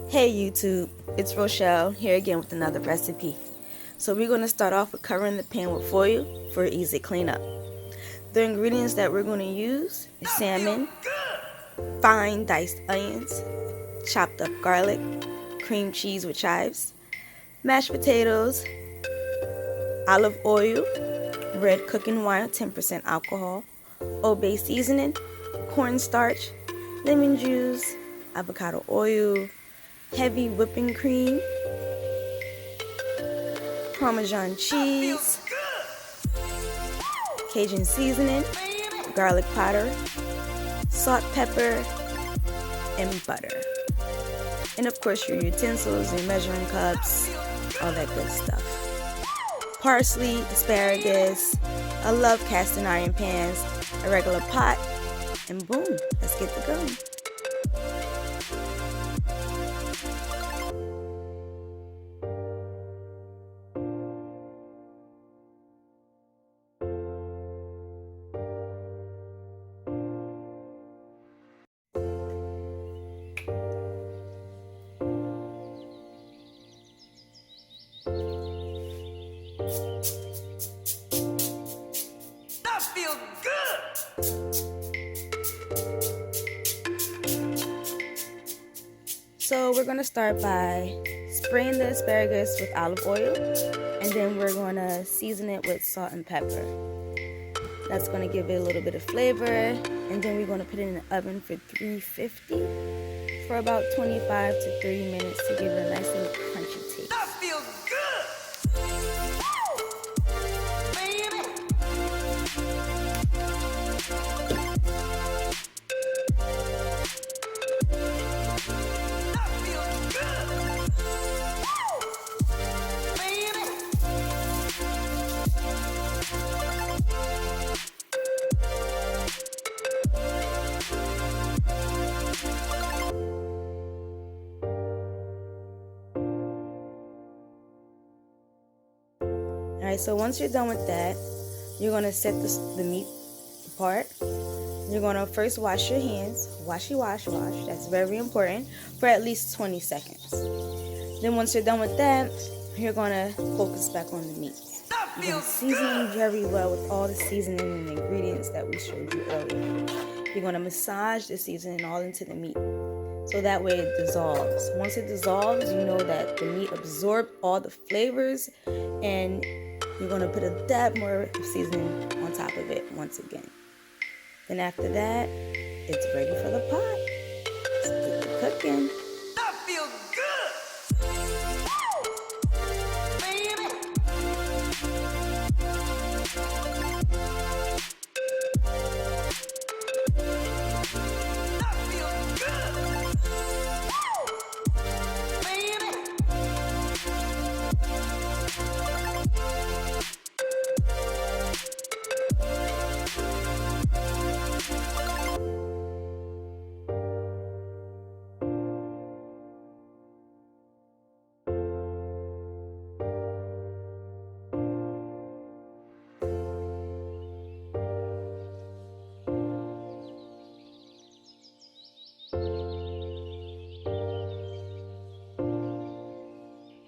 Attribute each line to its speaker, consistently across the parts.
Speaker 1: Hey YouTube, it's Rochelle here again with another recipe. So we're going to start off with covering the pan with foil for easy cleanup. The ingredients that we're going to use is salmon, fine diced onions, chopped up garlic, cream cheese with chives, mashed potatoes, olive oil, red cooking wine 10% alcohol, Old Bay seasoning, cornstarch, lemon juice, avocado oil, heavy whipping cream, Parmesan cheese, Cajun seasoning, garlic powder, salt, pepper, and butter. And of course your utensils, your measuring cups, all that good stuff. Parsley, asparagus, I love casting iron pans, a regular pot, and boom, let's get to going.
Speaker 2: That feels good!
Speaker 1: So we're going to start by spraying the asparagus with olive oil, and then we're going to season it with salt and pepper. That's going to give it a little bit of flavor, and then we're going to put it in the oven for 350 for about 25 to 30 minutes to give it a nice little crunchy taste.
Speaker 2: That feels good!
Speaker 1: Alright, so once you're done with that, you're going to set the meat apart. You're going to first wash your hands, wash, that's very important, for at least 20 seconds. Then once you're done with that, you're going to focus back on the meat. You're going to season it very well with all the seasoning and ingredients that we showed you earlier. You're going to massage the seasoning all into the meat, so that way it dissolves. Once it dissolves, you know that the meat absorbed all the flavors, and you're going to put a dab more of seasoning on top of it once again. Then after that, it's ready for the pot. Let's get to cooking.
Speaker 2: That feels good! That feels good!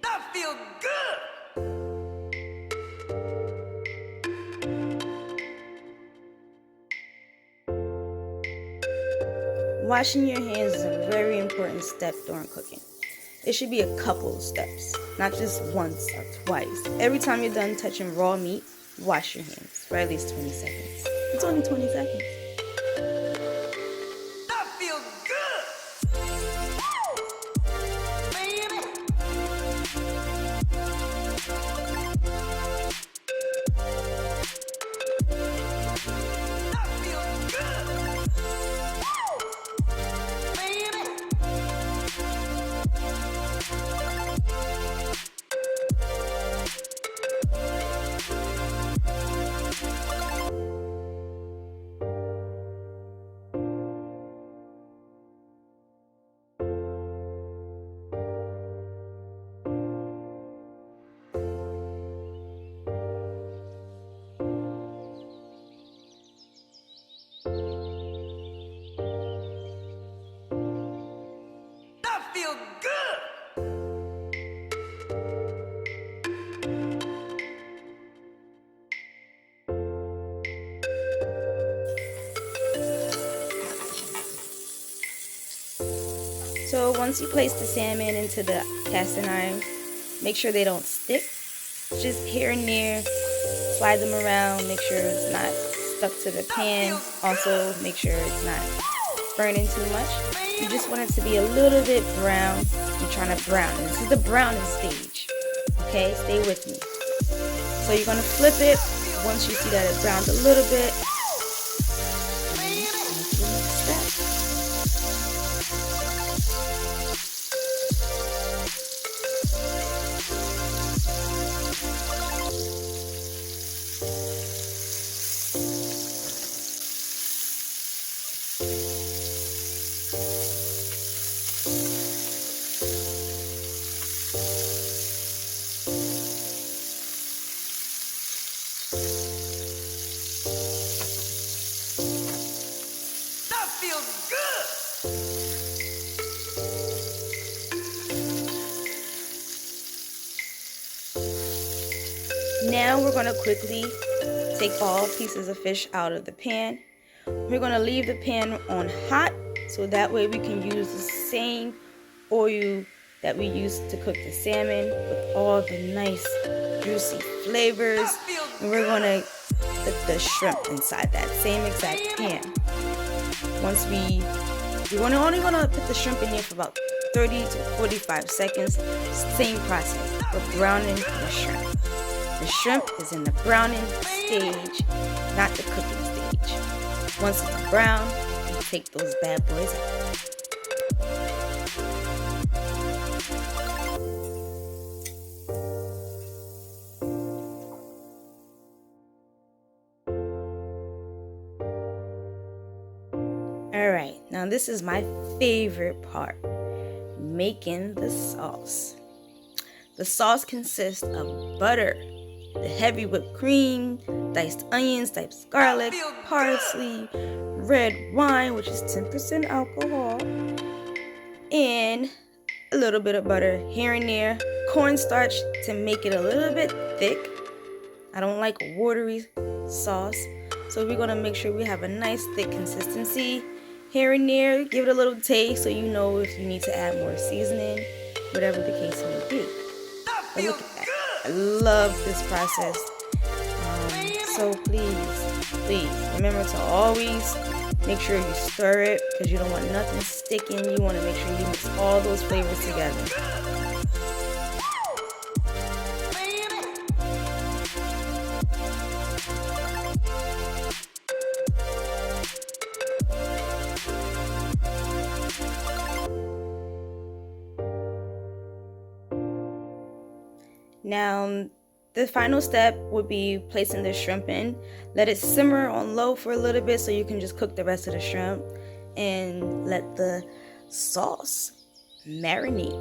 Speaker 2: That feels good!
Speaker 1: Washing your hands is a very important step during cooking. It should be a couple of steps, not just once or twice. Every time you're done touching raw meat, wash your hands for at least 20 seconds. It's only 20 seconds.
Speaker 2: That feels good! That feels good! feel good.
Speaker 1: So once you place the salmon into the casting iron, make sure they don't stick. Just here and there, slide them around, make sure it's not stuck to the pan. Also, make sure it's not burning too much. You just want it to be a little bit brown. You're trying to brown. This is the browning stage. Okay, stay with me. So you're gonna flip it once you see that it browned a little bit.
Speaker 2: That feels good.
Speaker 1: Now we're gonna quickly take all pieces of fish out of the pan. We're gonna leave the pan on hot so that way we can use the same oil that we used to cook the salmon with all the nice juicy flavors. And we're gonna put the shrimp inside that same exact pan. Once we're only gonna put the shrimp in here for about 30 to 45 seconds. Same process. We're browning the shrimp. The shrimp is in the browning stage, not the cooking stage. Once it's brown, you take those bad boys out. Alright, now this is my favorite part, making the sauce. The sauce consists of butter, the heavy whipped cream, diced onions, diced garlic, parsley, red wine, which is 10% alcohol, and a little bit of butter here and there, cornstarch to make it a little bit thick. I don't like a watery sauce, so we're going to make sure we have a nice thick consistency. Here and there, give it a little taste so you know if you need to add more seasoning, whatever the case may be. But look at that. I love this process. So please remember to always make sure you stir it because you don't want nothing sticking. You want to make sure you mix all those flavors together. Now, the final step would be placing the shrimp in. Let it simmer on low for a little bit so you can just cook the rest of the shrimp and let the sauce marinate.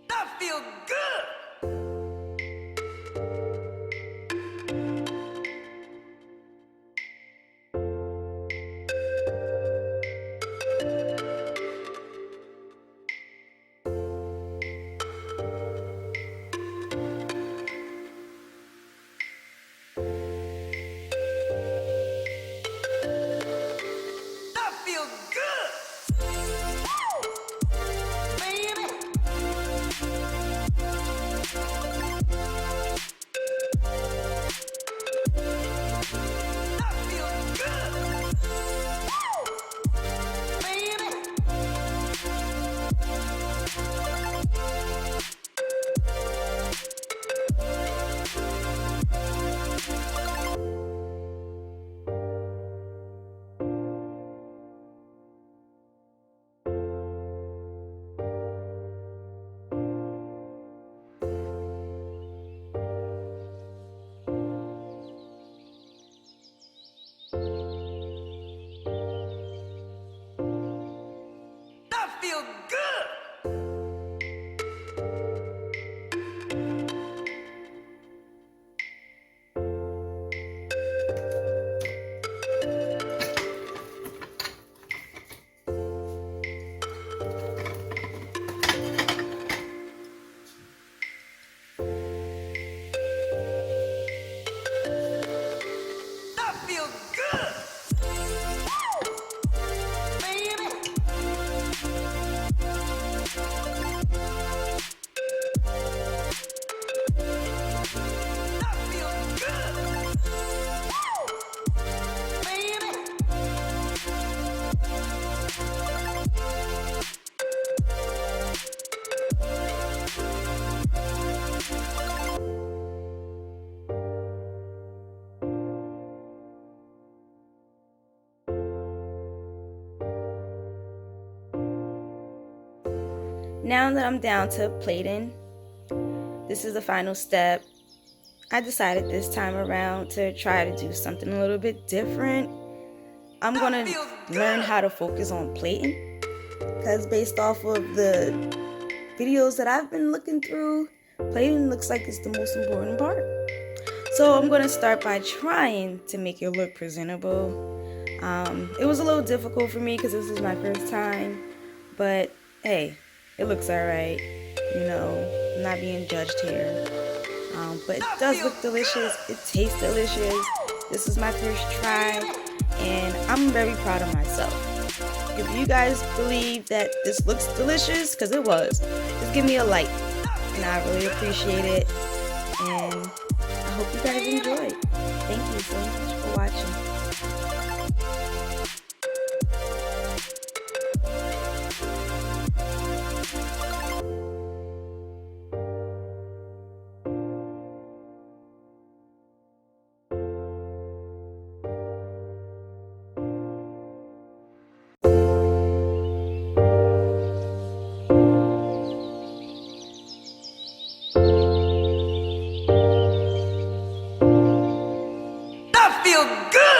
Speaker 2: That feel good. That feel good.
Speaker 1: Now that I'm down to plating, this is the final step. I decided this time around to try to do something a little bit different. I'm gonna learn how to focus on plating, because based off of the videos that I've been looking through, plating looks like it's the most important part. So I'm gonna start by trying to make it look presentable. It was a little difficult for me because this is my first time, but hey, it looks alright. You know, I'm not being judged here. But it does look delicious. It tastes delicious. This is my first try, and I'm very proud of myself. If you guys believe that this looks delicious, because it was, just give me a like, and I really appreciate it. And I hope you guys enjoyed. Thank you so much for watching.
Speaker 2: I feel good.